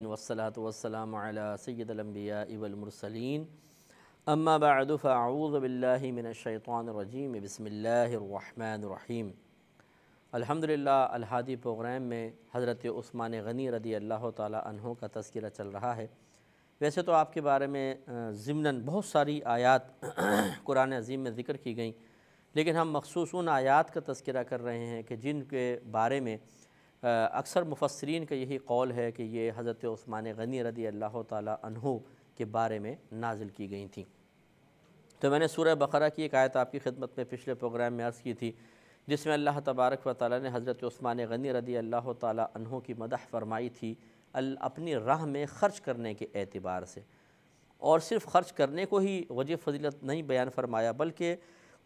والصلاة والسلام على سید الانبیاء والمرسلین اما بعد فاعوذ باللہ من الشیطان الرجیم بسم اللہ الرحمن الرحیم۔ الحمدللہ الہادی پروگرام میں حضرت عثمان غنی رضی اللہ تعالی عنہ کا تذکرہ چل رہا ہے۔ ویسے تو آپ کے بارے میں ضمناً بہت ساری آیات قرآن عظیم میں ذکر کی گئیں، لیکن ہم مخصوص ان آیات کا تذکرہ کر رہے ہیں کہ جن کے بارے میں اکثر مفسرین کا یہی قول ہے کہ یہ حضرت عثمان غنی رضی اللہ تعالی عنہ کے بارے میں نازل کی گئی تھیں۔ تو میں نے سورہ بقرہ کی ایک آیت آپ کی خدمت میں پچھلے پروگرام میں عرض کی تھی، جس میں اللہ تبارک و تعالی نے حضرت عثمان غنی رضی اللہ تعالی عنہ کی مدح فرمائی تھی اپنی راہ میں خرچ کرنے کے اعتبار سے، اور صرف خرچ کرنے کو ہی وجہ فضیلت نہیں بیان فرمایا، بلکہ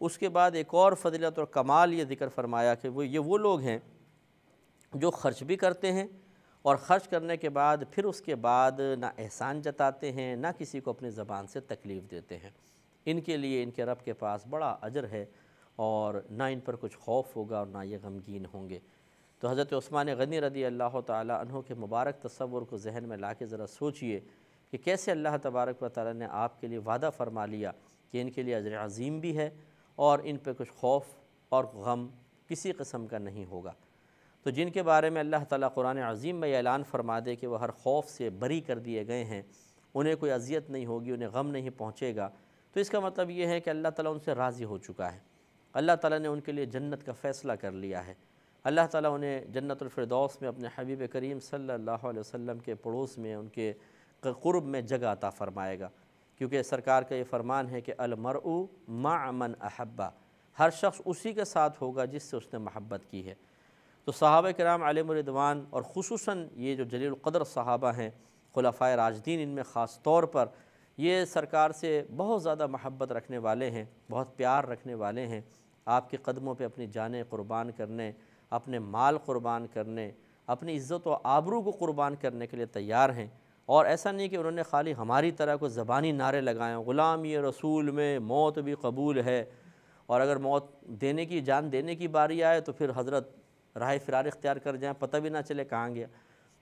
اس کے بعد ایک اور فضیلت اور کمال یہ ذکر فرمایا کہ وہ لوگ ہیں جو خرچ بھی کرتے ہیں اور خرچ کرنے کے بعد پھر اس کے بعد نہ احسان جتاتے ہیں نہ کسی کو اپنی زبان سے تکلیف دیتے ہیں۔ ان کے لیے ان کے رب کے پاس بڑا اجر ہے اور نہ ان پر کچھ خوف ہوگا اور نہ یہ غمگین ہوں گے۔ تو حضرت عثمان غنی رضی اللہ تعالی عنہ کے مبارک تصور کو ذہن میں لا کے ذرا سوچئے کہ کیسے اللہ تبارک و تعالی نے آپ کے لیے وعدہ فرما لیا کہ ان کے لیے اجر عظیم بھی ہے اور ان پہ کچھ خوف اور غم کسی قسم کا نہیں ہوگا۔ تو جن کے بارے میں اللہ تعالیٰ قرآن عظیم میں اعلان فرما دے کہ وہ ہر خوف سے بری کر دیے گئے ہیں، انہیں کوئی اذیت نہیں ہوگی، انہیں غم نہیں پہنچے گا، تو اس کا مطلب یہ ہے کہ اللہ تعالیٰ ان سے راضی ہو چکا ہے۔ اللہ تعالیٰ نے ان کے لیے جنت کا فیصلہ کر لیا ہے۔ اللہ تعالیٰ انہیں جنت الفردوس میں اپنے حبیب کریم صلی اللہ علیہ وسلم کے پڑوس میں ان کے قرب میں جگہ عطا فرمائے گا، کیونکہ سرکار کا یہ فرمان ہے کہ المرء مع من احبہ، ہر شخص اسی کے ساتھ ہوگا جس سے اس نے محبت کی ہے۔ تو صحابہ کرام علیہم الرضوان اور خصوصاً یہ جو جلیل القدر صحابہ ہیں خلفائے راشدین، ان میں خاص طور پر یہ سرکار سے بہت زیادہ محبت رکھنے والے ہیں، بہت پیار رکھنے والے ہیں، آپ کے قدموں پہ اپنی جانیں قربان کرنے، اپنے مال قربان کرنے، اپنی عزت و آبرو کو قربان کرنے کے لیے تیار ہیں۔ اور ایسا نہیں کہ انہوں نے خالی ہماری طرح کو زبانی نعرے لگائیں، غلامی رسول میں موت بھی قبول ہے، اور اگر موت دینے کی جان دینے کی باری آئے تو پھر حضرت راہ فرار اختیار کر جائیں، پتہ بھی نہ چلے کہاں گیا۔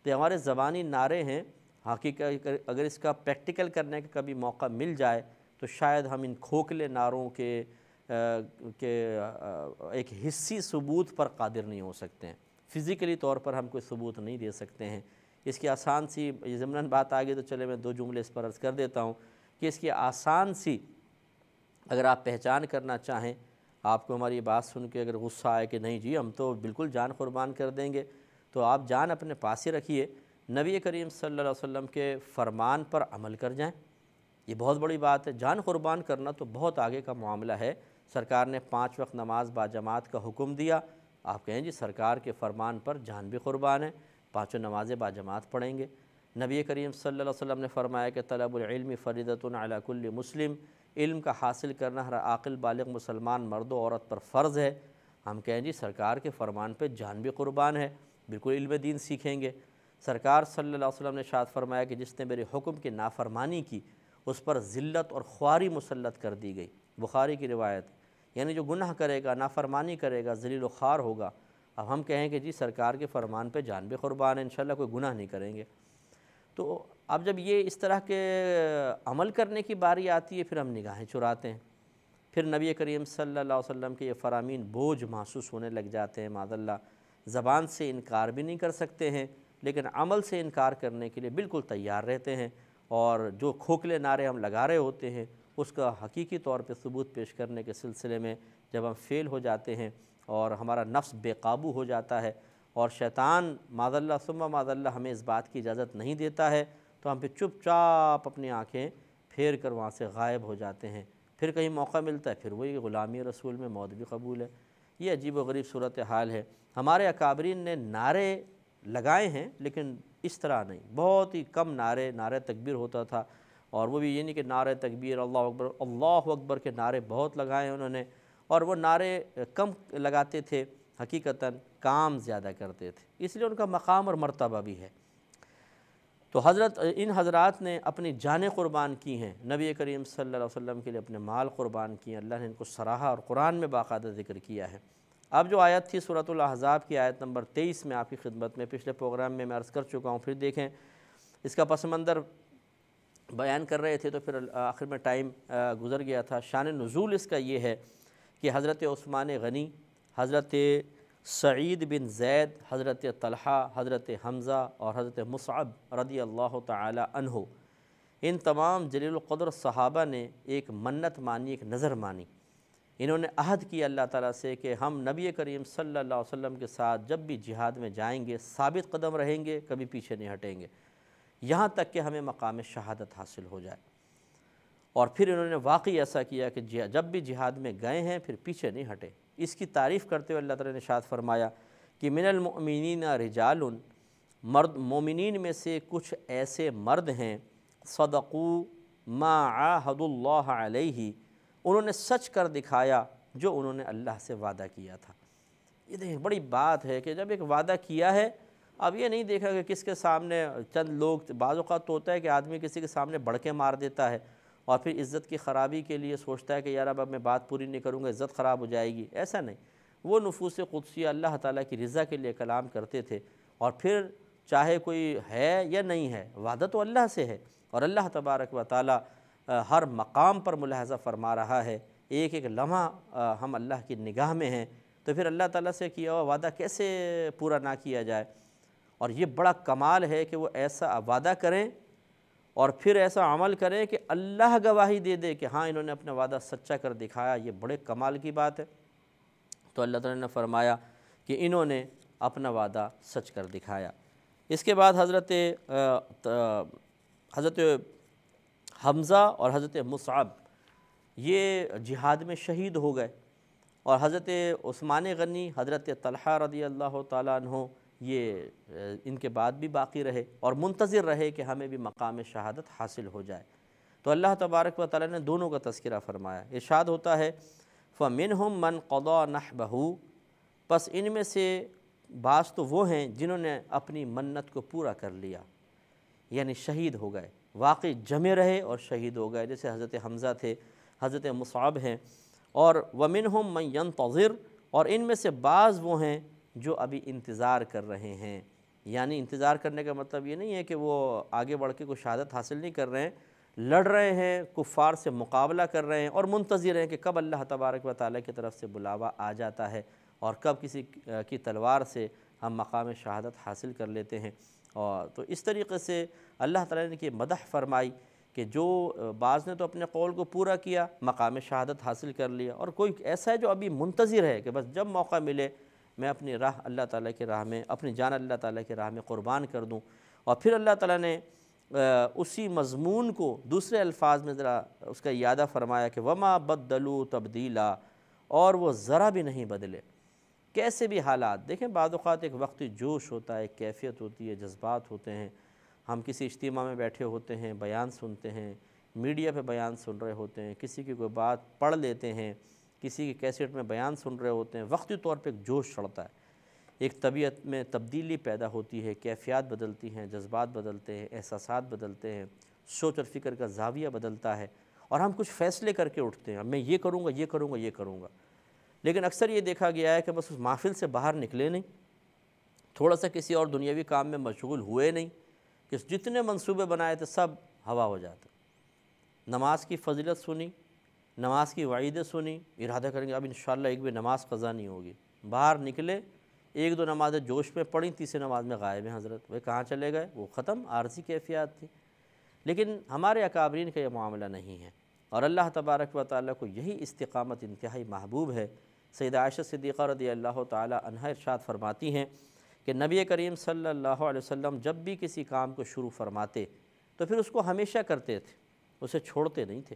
تو ہمارے زبانی نعرے ہیں، حقیقت اگر اس کا پریکٹیکل کرنے کا کبھی موقع مل جائے تو شاید ہم ان کھوکھلے نعروں کے ایک حصی ثبوت پر قادر نہیں ہو سکتے ہیں، فزیکلی طور پر ہم کوئی ثبوت نہیں دے سکتے ہیں۔ اس کی آسان سی ضمناً بات آ گئی تو چلے میں دو جملے اس پر عرض کر دیتا ہوں کہ اس کی آسان سی اگر آپ پہچان کرنا چاہیں، آپ کو ہماری بات سن کے اگر غصہ آئے کہ نہیں جی ہم تو بالکل جان قربان کر دیں گے، تو آپ جان اپنے پاس ہی رکھیے، نبی کریم صلی اللہ علیہ وسلم کے فرمان پر عمل کر جائیں۔ یہ بہت بڑی بات ہے، جان قربان کرنا تو بہت آگے کا معاملہ ہے۔ سرکار نے 5 وقت نماز باجماعت کا حکم دیا، آپ کہیں جی سرکار کے فرمان پر جان بھی قربان ہے، 5 نمازیں باجماعت پڑھیں گے۔ نبی کریم صلی اللہ علیہ وسلم نے فرمایا کہ طلب العلم فریضۃ علی کل مسلم، علم کا حاصل کرنا ہر عاقل بالغ مسلمان مرد و عورت پر فرض ہے۔ ہم کہیں جی سرکار کے فرمان پہ جان بھی قربان ہے، بالکل علم دین سیکھیں گے۔ سرکار صلی اللہ علیہ وسلم نے ارشاد فرمایا کہ جس نے میرے حکم کی نافرمانی کی اس پر ذلت اور خواری مسلط کر دی گئی، بخاری کی روایت، یعنی جو گناہ کرے گا، نافرمانی کرے گا، ذلیل و خوار ہوگا۔ اب ہم کہیں کہ جی سرکار کے فرمان پہ جان بھی قربان ہے، انشاءاللہ کوئی گناہ نہیں کریں گے۔ تو اب جب یہ اس طرح کے عمل کرنے کی باری آتی ہے پھر ہم نگاہیں چراتے ہیں، پھر نبی کریم صلی اللہ علیہ وسلم کے یہ فرامین بوجھ محسوس ہونے لگ جاتے ہیں، معاذاللہ زبان سے انکار بھی نہیں کر سکتے ہیں لیکن عمل سے انکار کرنے کے لیے بالکل تیار رہتے ہیں، اور جو کھوکھلے نعرے ہم لگا رہے ہوتے ہیں اس کا حقیقی طور پہ ثبوت پیش کرنے کے سلسلے میں جب ہم فیل ہو جاتے ہیں اور ہمارا نفس بے قابو ہو جاتا ہے اور شیطان معاذاللہ ثم معاذاللہ ہمیں اس بات کی اجازت نہیں دیتا ہے، تو ہم پھر چپ چاپ اپنی آنکھیں پھیر کر وہاں سے غائب ہو جاتے ہیں۔ پھر کہیں موقع ملتا ہے پھر وہی غلامی رسول میں موت بھی قبول ہے۔ یہ عجیب و غریب صورتحال ہے۔ ہمارے اکابرین نے نعرے لگائے ہیں لیکن اس طرح نہیں، بہت ہی کم نعرے تکبیر ہوتا تھا، اور وہ بھی یہ نہیں کہ نعرے تکبیر اللہ اکبر کے نعرے بہت لگائے ہیں انہوں نے، اور وہ نعرے کم لگاتے تھے، حقیقتاً کام زیادہ کرتے تھے، اس لیے ان کا مقام اور مرتبہ بھی ہے۔ تو ان حضرات نے اپنی جانیں قربان کی ہیں، نبی کریم صلی اللہ علیہ وسلم کے لیے اپنے مال قربان کیے، اللہ نے ان کو سراہا اور قرآن میں باقاعدہ ذکر کیا ہے۔ اب جو آیت تھی سورۃ الاحزاب کی آیت نمبر 23 میں آپ کی خدمت میں پچھلے پروگرام میں عرض کر چکا ہوں، پھر دیکھیں اس کا پس منظر بیان کر رہے تھے تو پھر آخر میں ٹائم گزر گیا تھا۔ شان نزول اس کا یہ ہے کہ حضرت عثمان غنی، حضرت سعید بن زید، حضرت طلحہ، حضرت حمزہ اور حضرت مصعب رضی اللہ تعالی عنہ، ان تمام جلیل القدر صحابہ نے ایک منت مانی، ایک نظر مانی۔ انہوں نے عہد کیا اللہ تعالیٰ سے کہ ہم نبی کریم صلی اللہ علیہ وسلم کے ساتھ جب بھی جہاد میں جائیں گے ثابت قدم رہیں گے، کبھی پیچھے نہیں ہٹیں گے، یہاں تک کہ ہمیں مقام شہادت حاصل ہو جائے۔ اور پھر انہوں نے واقعی ایسا کیا کہ جب بھی جہاد میں گئے ہیں پھر پیچھے نہیں ہٹے۔ اس کی تعریف کرتے ہوئے اللہ تعالیٰ نے ارشاد فرمایا کہ من المؤمنین رجال، مرد مومنین میں سے کچھ ایسے مرد ہیں، صدقوا ما عاہدوا اللہ علیہ، انہوں نے سچ کر دکھایا جو انہوں نے اللہ سے وعدہ کیا تھا۔ یہ دیکھیں بڑی بات ہے کہ جب ایک وعدہ کیا ہے، اب یہ نہیں دیکھا کہ کس کے سامنے چند لوگ، بعض اوقات تو ہوتا ہے کہ آدمی کسی کے سامنے بڑھ کے مار دیتا ہے اور پھر عزت کی خرابی کے لیے سوچتا ہے کہ یار اب میں بات پوری نہیں کروں گا، عزت خراب ہو جائے گی۔ ایسا نہیں، وہ نفوس قدسیہ اللہ تعالیٰ کی رضا کے لیے کلام کرتے تھے، اور پھر چاہے کوئی ہے یا نہیں ہے، وعدہ تو اللہ سے ہے، اور اللہ تبارک و تعالیٰ ہر مقام پر ملاحظہ فرما رہا ہے، ایک ایک لمحہ ہم اللہ کی نگاہ میں ہیں، تو پھر اللہ تعالیٰ سے کیا ہوا وعدہ کیسے پورا نہ کیا جائے۔ اور یہ بڑا کمال ہے کہ وہ ایسا وعدہ کریں اور پھر ایسا عمل کریں کہ اللہ گواہی دے دے کہ ہاں انہوں نے اپنا وعدہ سچا کر دکھایا، یہ بڑے کمال کی بات ہے۔ تو اللہ تعالیٰ نے فرمایا کہ انہوں نے اپنا وعدہ سچ کر دکھایا۔ اس کے بعد حضرت حمزہ اور حضرت مصعب یہ جہاد میں شہید ہو گئے، اور حضرت عثمان غنی، حضرت طلحہ رضی اللہ تعالیٰ عنہ یہ ان کے بعد بھی باقی رہے اور منتظر رہے کہ ہمیں بھی مقام شہادت حاصل ہو جائے۔ تو اللہ تبارک و تعالیٰ نے دونوں کا تذکرہ فرمایا۔ ارشاد ہوتا ہے فَمِنْهُمْ مَنْ قَضَى نَحْبَهُ، پس ان میں سے بعض تو وہ ہیں جنہوں نے اپنی منت کو پورا کر لیا، یعنی شہید ہو گئے، واقعی جمے رہے اور شہید ہو گئے، جیسے حضرت حمزہ تھے، حضرت مصعب ہیں، اور وَمِنْهُمْ مَنْ يَنْتَظِرُ، اور ان میں سے بعض وہ ہیں جو ابھی انتظار کر رہے ہیں۔ یعنی انتظار کرنے کا مطلب یہ نہیں ہے کہ وہ آگے بڑھ کے کوئی شہادت حاصل نہیں کر رہے ہیں، لڑ رہے ہیں، کفار سے مقابلہ کر رہے ہیں اور منتظر ہیں کہ کب اللہ تبارک و تعالیٰ کی طرف سے بلاوا آ جاتا ہے اور کب کسی کی تلوار سے ہم مقام شہادت حاصل کر لیتے ہیں۔ اور تو اس طریقے سے اللہ تعالیٰ نے کی مدح فرمائی کہ جو بعض نے تو اپنے قول کو پورا کیا، مقام شہادت حاصل کر لیا، اور کوئی ایسا ہے جو ابھی منتظر ہے کہ بس جب موقع ملے میں اپنی راہ اللہ تعالیٰ کی راہ میں، اپنی جان اللہ تعالیٰ کی راہ میں قربان کر دوں۔ اور پھر اللہ تعالیٰ نے اسی مضمون کو دوسرے الفاظ میں ذرا اس کا اعادہ فرمایا کہ وَمَا بَدَّلُوا تَبْدِيلًا، اور وہ ذرا بھی نہیں بدلے۔ کیسے بھی حالات دیکھیں، بعض اوقات ایک وقتی جوش ہوتا ہے، ایک کیفیت ہوتی ہے، جذبات ہوتے ہیں، ہم کسی اجتماع میں بیٹھے ہوتے ہیں، بیان سنتے ہیں، میڈیا پہ بیان سن رہے ہوتے ہیں، کسی کی کوئی بات پڑھ لیتے ہیں، کسی کی کیسٹ میں بیان سن رہے ہوتے ہیں، وقتی طور پہ ایک جوش چڑھتا ہے، ایک طبیعت میں تبدیلی پیدا ہوتی ہے، کیفیات بدلتی ہیں، جذبات بدلتے ہیں، احساسات بدلتے ہیں، سوچ اور فکر کا زاویہ بدلتا ہے، اور ہم کچھ فیصلے کر کے اٹھتے ہیں، میں یہ کروں گا، یہ کروں گا، یہ کروں گا۔ لیکن اکثر یہ دیکھا گیا ہے کہ بس اس محفل سے باہر نکلے نہیں، تھوڑا سا کسی اور دنیاوی کام میں مشغول ہوئے نہیں، کہ جتنے منصوبے بنائے تھے سب ہوا ہو جاتے۔ نماز کی فضیلت سنی، نماز کی وعیدیں سنی، ارادہ کریں گے اب انشاءاللہ ایک بھی نماز قضا نہیں ہوگی، باہر نکلے، ایک دو نمازیں جوش میں پڑھیں، تیسری نماز میں غائب ہیں حضرت، وہ کہاں چلے گئے، وہ ختم، عارضی کیفیات تھی۔ لیکن ہمارے اکابرین کا یہ معاملہ نہیں ہے، اور اللہ تبارک و تعالیٰ کو یہی استقامت انتہائی محبوب ہے۔ سیدہ عائشہ صدیقہ رضی اللہ تعالیٰ عنہا ارشاد فرماتی ہیں کہ نبی کریم صلی اللہ علیہ وسلم جب بھی کسی کام کو شروع فرماتے تو پھر اس کو ہمیشہ کرتے تھے، اسے چھوڑتے نہیں تھے۔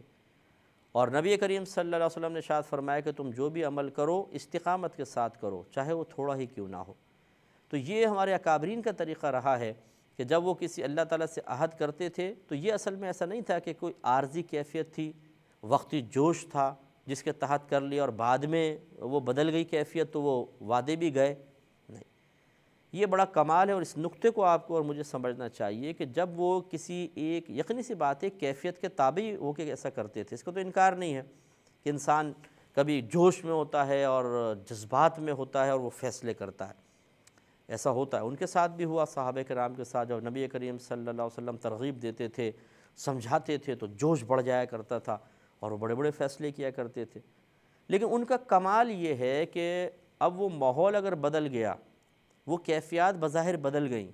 اور نبی کریم صلی اللہ علیہ وسلم نے ارشاد فرمایا کہ تم جو بھی عمل کرو استقامت کے ساتھ کرو، چاہے وہ تھوڑا ہی کیوں نہ ہو۔ تو یہ ہمارے اکابرین کا طریقہ رہا ہے کہ جب وہ کسی اللہ تعالیٰ سے عہد کرتے تھے تو یہ اصل میں ایسا نہیں تھا کہ کوئی عارضی کیفیت تھی، وقتی جوش تھا جس کے تحت کر لیا اور بعد میں وہ بدل گئی کیفیت تو وہ وعدے بھی گئے، نہیں۔ یہ بڑا کمال ہے، اور اس نقطے کو آپ کو اور مجھے سمجھنا چاہیے کہ جب وہ کسی ایک یقینی سی بات ہے کیفیت کے تابع ہو کے ایسا کرتے تھے، اس کا تو انکار نہیں ہے کہ انسان کبھی جوش میں ہوتا ہے اور جذبات میں ہوتا ہے اور وہ فیصلے کرتا ہے، ایسا ہوتا ہے، ان کے ساتھ بھی ہوا، صحابہ کرام کے ساتھ جب نبی کریم صلی اللہ علیہ وسلم ترغیب دیتے تھے، سمجھاتے تھے تو جوش بڑھ جایا کرتا تھا اور وہ بڑے بڑے فیصلے کیا کرتے تھے۔ لیکن ان کا کمال یہ ہے کہ اب وہ ماحول اگر بدل گیا، وہ کیفیات بظاہر بدل گئیں،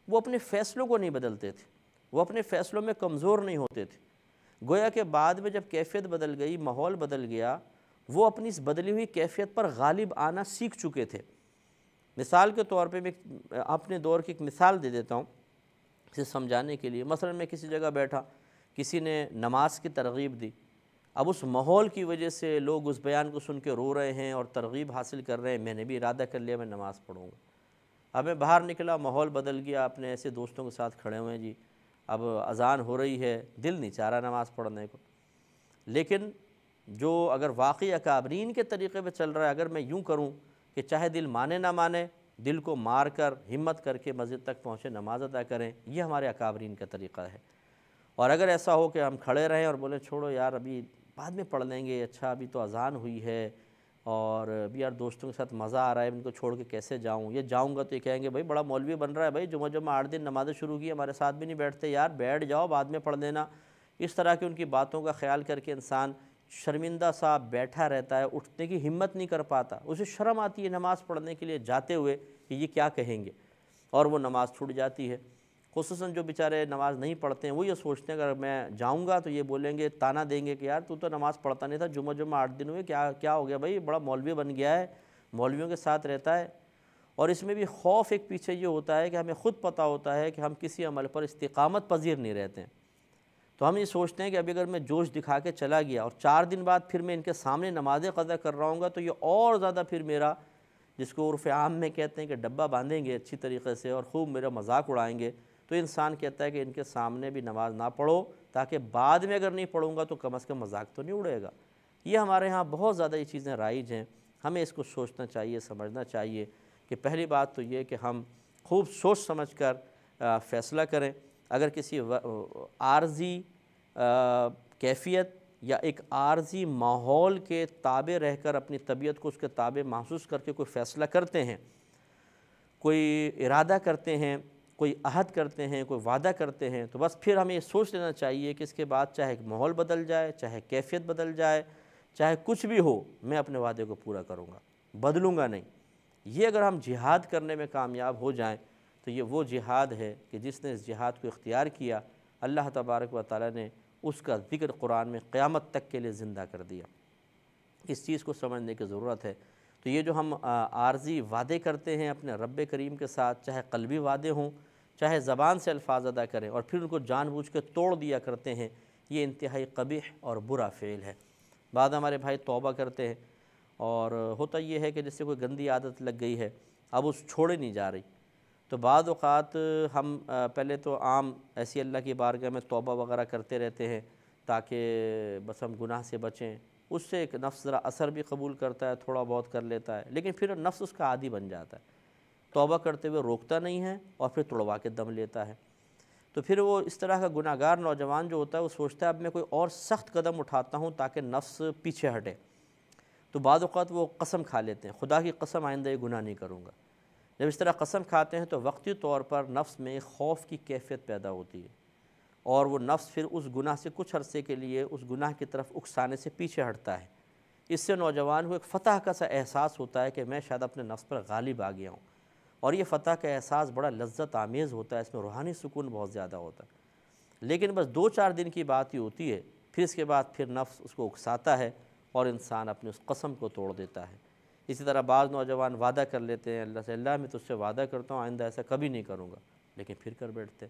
وہ اپنے فیصلوں کو نہیں بدلتے تھے، وہ اپنے فیصلوں میں کمزور نہیں ہوتے تھے۔ گویا کہ بعد میں جب کیفیت بدل گئی، ماحول بدل گیا، وہ اپنی اس بدلی ہوئی کیفیت پر غالب آنا سیکھ چکے تھے۔ مثال کے طور پہ میں اپنے دور کی ایک مثال دے دیتا ہوں اسے سمجھانے کے لیے۔ مثلا میں کسی جگہ بیٹھا، کسی نے نماز کی ترغیب دی، اب اس ماحول کی وجہ سے لوگ اس بیان کو سن کے رو رہے ہیں اور ترغیب حاصل کر رہے ہیں، میں نے بھی ارادہ کر لیا میں نماز پڑھوں گا۔ اب میں باہر نکلا، ماحول بدل گیا، اپنے ایسے دوستوں کے ساتھ کھڑے ہوئے ہیں جی، اب اذان ہو رہی ہے، دل نہیں چاہ رہا نماز پڑھنے کو۔ لیکن جو اگر واقعی اکابرین کے طریقے پہ چل رہا ہے، اگر میں یوں کروں کہ چاہے دل مانے نہ مانے، دل کو مار کر ہمت کر کے مسجد تک پہنچے نماز ادا کریں، یہ ہمارے اکابرین کا طریقہ ہے۔ اور اگر ایسا ہو کہ ہم کھڑے رہیں اور بولیں چھوڑو یار ابھی بعد میں پڑھ لیں گے، اچھا ابھی تو اذان ہوئی ہے اور ابھی یار دوستوں کے ساتھ مزہ آ رہا ہے، ان کو چھوڑ کے کیسے جاؤں، یہ جاؤں گا تو یہ کہیں گے بھائی بڑا مولوی بن رہا ہے، بھائی جمعہ 8 دن نمازیں شروع کی ہمارے ساتھ بھی نہیں بیٹھتے، یار بیٹھ جاؤ بعد میں پڑھ لینا۔ اس طرح کی ان کی باتوں کا خیال کر کے انسان شرمندہ سا بیٹھا رہتا ہے، اٹھنے کی ہمت نہیں کر پاتا، اسے شرم آتی ہے نماز پڑھنے کے لیے جاتے ہوئے کہ یہ کیا کہیں گے، اور وہ نماز چھوٹ جاتی ہے۔ خصوصاً جو بیچارے نماز نہیں پڑھتے ہیں وہ یہ سوچتے ہیں اگر میں جاؤں گا تو یہ بولیں گے، تانا دیں گے کہ یار تو نماز پڑھتا نہیں تھا، جمعہ 8 دن ہوئے، کیا ہو گیا بھائی، بڑا مولوی بن گیا ہے، مولویوں کے ساتھ رہتا ہے۔ اور اس میں بھی خوف ایک پیچھے یہ ہوتا ہے کہ ہمیں خود پتہ ہوتا ہے کہ ہم کسی عمل پر استقامت پذیر نہیں رہتے ہیں، تو ہم یہ سوچتے ہیں کہ ابھی اگر میں جوش دکھا کے چلا گیا اور 4 دن بعد پھر میں ان کے سامنے نمازیں قضا کر رہا ہوں گا تو یہ اور زیادہ پھر میرا، جس کو عرف عام میں کہتے ہیں کہ ڈبہ باندھیں گے اچھی طریقے سے اور خوب میرا مذاق اڑائیں گے، تو انسان کہتا ہے کہ ان کے سامنے بھی نماز نہ پڑھو تاکہ بعد میں اگر نہیں پڑھوں گا تو کم از کم مذاق تو نہیں اڑے گا۔ یہ ہمارے ہاں بہت زیادہ یہ چیزیں رائج ہیں، ہمیں اس کو سوچنا چاہیے، سمجھنا چاہیے کہ پہلی بات تو یہ کہ ہم خوب سوچ سمجھ کر فیصلہ کریں۔ اگر کسی عارضی کیفیت یا ایک عارضی ماحول کے تابع رہ کر اپنی طبیعت کو اس کے تابع محسوس کر کے کوئی فیصلہ کرتے ہیں، کوئی ارادہ کرتے ہیں، کوئی عہد کرتے ہیں، کوئی وعدہ کرتے ہیں، تو بس پھر ہمیں یہ سوچ لینا چاہیے کہ اس کے بعد چاہے ماحول بدل جائے، چاہے کیفیت بدل جائے، چاہے کچھ بھی ہو، میں اپنے وعدے کو پورا کروں گا، بدلوں گا نہیں۔ یہ اگر ہم جہاد کرنے میں کامیاب ہو جائیں تو یہ وہ جہاد ہے کہ جس نے اس جہاد کو اختیار کیا، اللہ تبارک و تعالیٰ نے اس کا ذکر قرآن میں قیامت تک کے لیے زندہ کر دیا۔ اس چیز کو سمجھنے کی ضرورت ہے۔ تو یہ جو ہم عارضی وعدے کرتے ہیں اپنے رب کریم کے ساتھ، چاہے قلبی وعدے ہوں، چاہے زبان سے الفاظ ادا کریں اور پھر ان کو جان بوجھ کے توڑ دیا کرتے ہیں، یہ انتہائی قبیح اور برا فعل ہے۔ بعد ہمارے بھائی توبہ کرتے ہیں اور ہوتا یہ ہے کہ جس سے کوئی گندی عادت لگ گئی ہے، اب اس چھوڑے نہیں جا رہی، تو بعض اوقات ہم پہلے تو عام ایسی اللہ کی بارگاہ میں توبہ وغیرہ کرتے رہتے ہیں تاکہ بس ہم گناہ سے بچیں، اس سے ایک نفس ذرا اثر بھی قبول کرتا ہے، تھوڑا بہت کر لیتا ہے، لیکن پھر نفس اس کا عادی بن جاتا ہے، توبہ کرتے ہوئے روکتا نہیں ہے اور پھر تڑوا کے دم لیتا ہے۔ تو پھر وہ اس طرح کا گناہ گار نوجوان جو ہوتا ہے وہ سوچتا ہے اب میں کوئی اور سخت قدم اٹھاتا ہوں تاکہ نفس پیچھے ہٹے، تو بعض اوقات وہ قسم کھا لیتے ہیں، خدا کی قسم آئندہ یہ گناہ نہیں کروں گا۔ جب اس طرح قسم کھاتے ہیں تو وقتی طور پر نفس میں خوف کی کیفیت پیدا ہوتی ہے اور وہ نفس پھر اس گناہ سے کچھ عرصے کے لیے اس گناہ کی طرف اکسانے سے پیچھے ہٹتا ہے۔ اس سے نوجوان کو ایک فتح کا سا احساس ہوتا ہے کہ میں شاید اپنے نفس پر غالب آ گیا ہوں، اور یہ فتح کا احساس بڑا لذت آمیز ہوتا ہے، اس میں روحانی سکون بہت زیادہ ہوتا ہے۔ لیکن بس 2-4 دن کی بات ہی ہوتی ہے، پھر اس کے بعد پھر نفس اس کو اکساتا ہے اور انسان اپنے اس قسم کو توڑ دیتا ہے۔ اسی طرح بعض نوجوان وعدہ کر لیتے ہیں اللہ سے، اللہ میں تجھ سے وعدہ کرتا ہوں آئندہ ایسا کبھی نہیں کروں گا، لیکن پھر کر بیٹھتے۔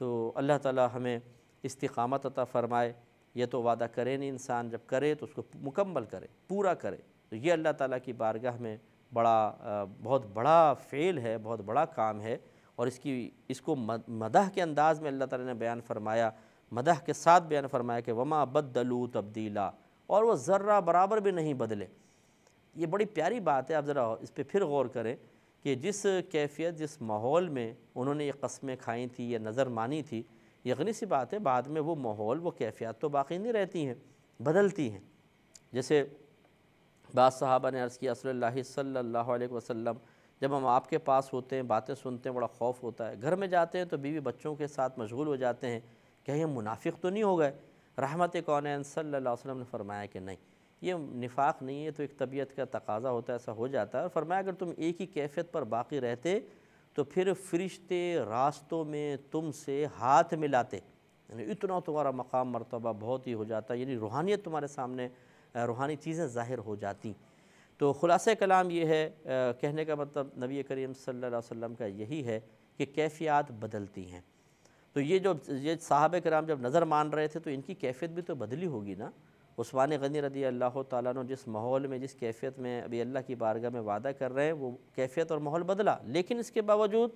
تو اللہ تعالیٰ ہمیں استقامت عطا فرمائے۔ یہ تو وعدہ کرے نہیں انسان، جب کرے تو اس کو مکمل کرے، پورا کرے، تو یہ اللہ تعالیٰ کی بارگاہ میں بہت بڑا فعل ہے، بہت بڑا کام ہے، اور اس کو مدح کے انداز میں اللہ تعالیٰ نے بیان فرمایا، مدح کے ساتھ بیان فرمایا کہ وما بدلوا تبدیلا، اور وہ ذرہ برابر بھی نہیں بدلے۔ یہ بڑی پیاری بات ہے، آپ ذرا اس پہ پھر غور کریں کہ جس کیفیت، جس ماحول میں انہوں نے یہ قسمیں کھائیں تھیں یا نظر مانی تھی، یقینی سی بات ہے بعد میں وہ ماحول، وہ کیفیات تو باقی نہیں رہتی ہیں، بدلتی ہیں۔ جیسے بعض صحابہ نے عرض کیا رسول اللہ صلی اللہ علیہ وسلم جب ہم آپ کے پاس ہوتے ہیں، باتیں سنتے ہیں، بڑا خوف ہوتا ہے۔ گھر میں جاتے ہیں تو بیوی بچوں کے ساتھ مشغول ہو جاتے ہیں، کہیں ہم منافق تو نہیں ہو گئے؟ رحمت کونین صلی اللہ علیہ وسلم نے فرمایا کہ نہیں، یہ نفاق نہیں ہے، تو ایک طبیعت کا تقاضا ہوتا ہے، ایسا ہو جاتا ہے۔ اور فرمایا اگر تم ایک ہی کیفیت پر باقی رہتے تو پھر فرشتے راستوں میں تم سے ہاتھ ملاتے، یعنی اتنا تمہارا مقام مرتبہ بہت ہی ہو جاتا، یعنی روحانیت تمہارے سامنے، روحانی چیزیں ظاہر ہو جاتی۔ تو خلاصہ کلام یہ ہے، کہنے کا مطلب نبی کریم صلی اللہ علیہ وسلم کا یہی ہے کہ کیفیات بدلتی ہیں۔ تو یہ صحابہ کرام جب نظر مان رہے تھے تو ان کی کیفیت بھی تو بدلی ہوگی نا۔ عثمان غنی رضی اللہ تعالیٰ عنہ جس ماحول میں، جس کیفیت میں ابھی اللہ کی بارگاہ میں وعدہ کر رہے ہیں، وہ کیفیت اور ماحول بدلا، لیکن اس کے باوجود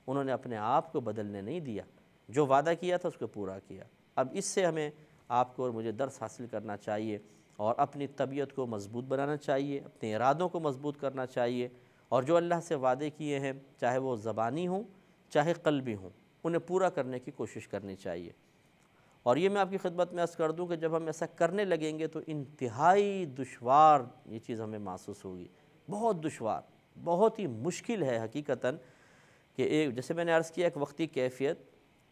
انہوں نے اپنے آپ کو بدلنے نہیں دیا، جو وعدہ کیا تھا اس کو پورا کیا۔ اب اس سے ہمیں، آپ کو اور مجھے درس حاصل کرنا چاہیے، اور اپنی طبیعت کو مضبوط بنانا چاہیے، اپنے ارادوں کو مضبوط کرنا چاہیے، اور جو اللہ سے وعدے کیے ہیں، چاہے وہ زبانی ہوں چاہے قلبی ہوں، انہیں پورا کرنے کی کوشش کرنی چاہیے۔ اور یہ میں آپ کی خدمت میں عرض کر دوں کہ جب ہم ایسا کرنے لگیں گے تو انتہائی دشوار یہ چیز ہمیں محسوس ہوگی، بہت دشوار، بہت ہی مشکل ہے حقیقتاً کہ جیسے میں نے عرض کیا، ایک وقتی کیفیت،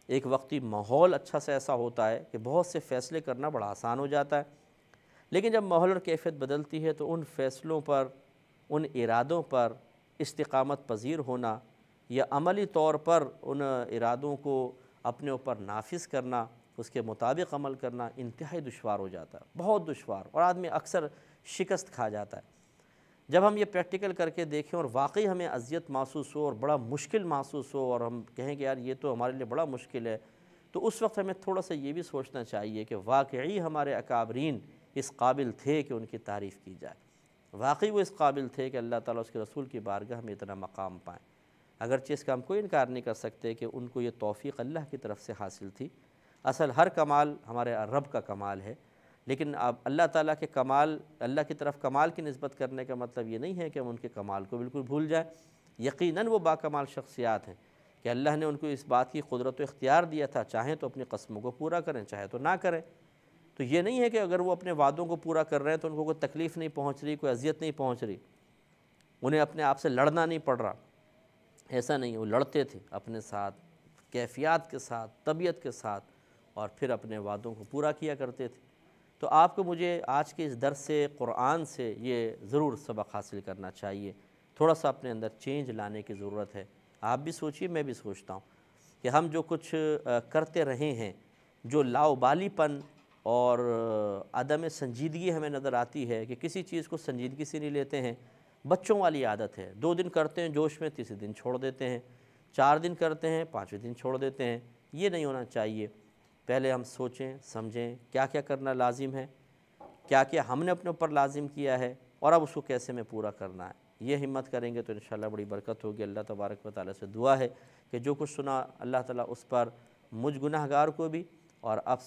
ایک وقتی ماحول اچھا سا ایسا ہوتا ہے کہ بہت سے فیصلے کرنا بڑا آسان ہو جاتا ہے، لیکن جب ماحول اور کیفیت بدلتی ہے تو ان فیصلوں پر، ان ارادوں پر استقامت پذیر ہونا، یا عملی طور پر ان ارادوں کو اپنے اوپر نافذ کرنا، اس کے مطابق عمل کرنا انتہائی دشوار ہو جاتا ہے، بہت دشوار، اور آدمی اکثر شکست کھا جاتا ہے۔ جب ہم یہ پریکٹیکل کر کے دیکھیں اور واقعی ہمیں اذیت محسوس ہو اور بڑا مشکل محسوس ہو، اور ہم کہیں کہ یار یہ تو ہمارے لیے بڑا مشکل ہے، تو اس وقت ہمیں تھوڑا سا یہ بھی سوچنا چاہیے کہ واقعی ہمارے اکابرین اس قابل تھے کہ ان کی تعریف کی جائے، واقعی وہ اس قابل تھے کہ اللہ تعالیٰ اس کے رسول کی بارگاہ میں اتنا مقام پائیں۔ اگرچہ اس کا ہم کوئی انکار نہیں کر سکتے کہ ان کو یہ توفیق اللہ کی طرف سے حاصل تھی، اصل ہر کمال ہمارے رب کا کمال ہے، لیکن اب اللہ تعالیٰ کے کمال، اللہ کی طرف کمال کی نسبت کرنے کا مطلب یہ نہیں ہے کہ ہم ان کے کمال کو بالکل بھول جائیں۔ یقیناً وہ باکمال شخصیات ہیں کہ اللہ نے ان کو اس بات کی قدرت و اختیار دیا تھا، چاہیں تو اپنی قسموں کو پورا کریں، چاہے تو نہ کریں۔ تو یہ نہیں ہے کہ اگر وہ اپنے وعدوں کو پورا کر رہے ہیں تو ان کو کوئی تکلیف نہیں پہنچ رہی، کوئی اذیت نہیں پہنچ رہی، انہیں اپنے آپ سے لڑنا نہیں پڑ رہا، ایسا نہیں، وہ لڑتے تھے اپنے ساتھ، کیفیات کے ساتھ، طبیعت کے ساتھ، اور پھر اپنے وعدوں کو پورا کیا کرتے تھے۔ تو آپ کو مجھے آج کے اس درس سے، قرآن سے یہ ضرور سبق حاصل کرنا چاہیے، تھوڑا سا اپنے اندر چینج لانے کی ضرورت ہے۔ آپ بھی سوچئے، میں بھی سوچتا ہوں کہ ہم جو کچھ کرتے رہے ہیں، جو لاؤبالی پن اور عدم سنجیدگی ہمیں نظر آتی ہے کہ کسی چیز کو سنجیدگی سے نہیں لیتے ہیں، بچوں والی عادت ہے، 2 دن کرتے ہیں جوش میں، تیسرے دن چھوڑ دیتے ہیں، 4 دن کرتے ہیں، 5ویں دن چھوڑ دیتے ہیں۔ یہ نہیں ہونا چاہیے۔ پہلے ہم سوچیں سمجھیں کیا کیا کرنا لازم ہے، کیا کیا ہم نے اپنے اوپر لازم کیا ہے، اور اب اس کو کیسے میں پورا کرنا ہے۔ یہ ہمت کریں گے تو انشاءاللہ بڑی برکت ہوگی۔ اللہ تبارک و تعالیٰ سے دعا ہے کہ جو کچھ سنا اللہ تعالیٰ اس پر مجھ گناہگار کو بھی اور آپ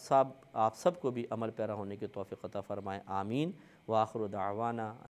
سب کو بھی عمل پیرا ہونے کی توفیق عطا فرمائے، آمین۔ وآخر دعوانا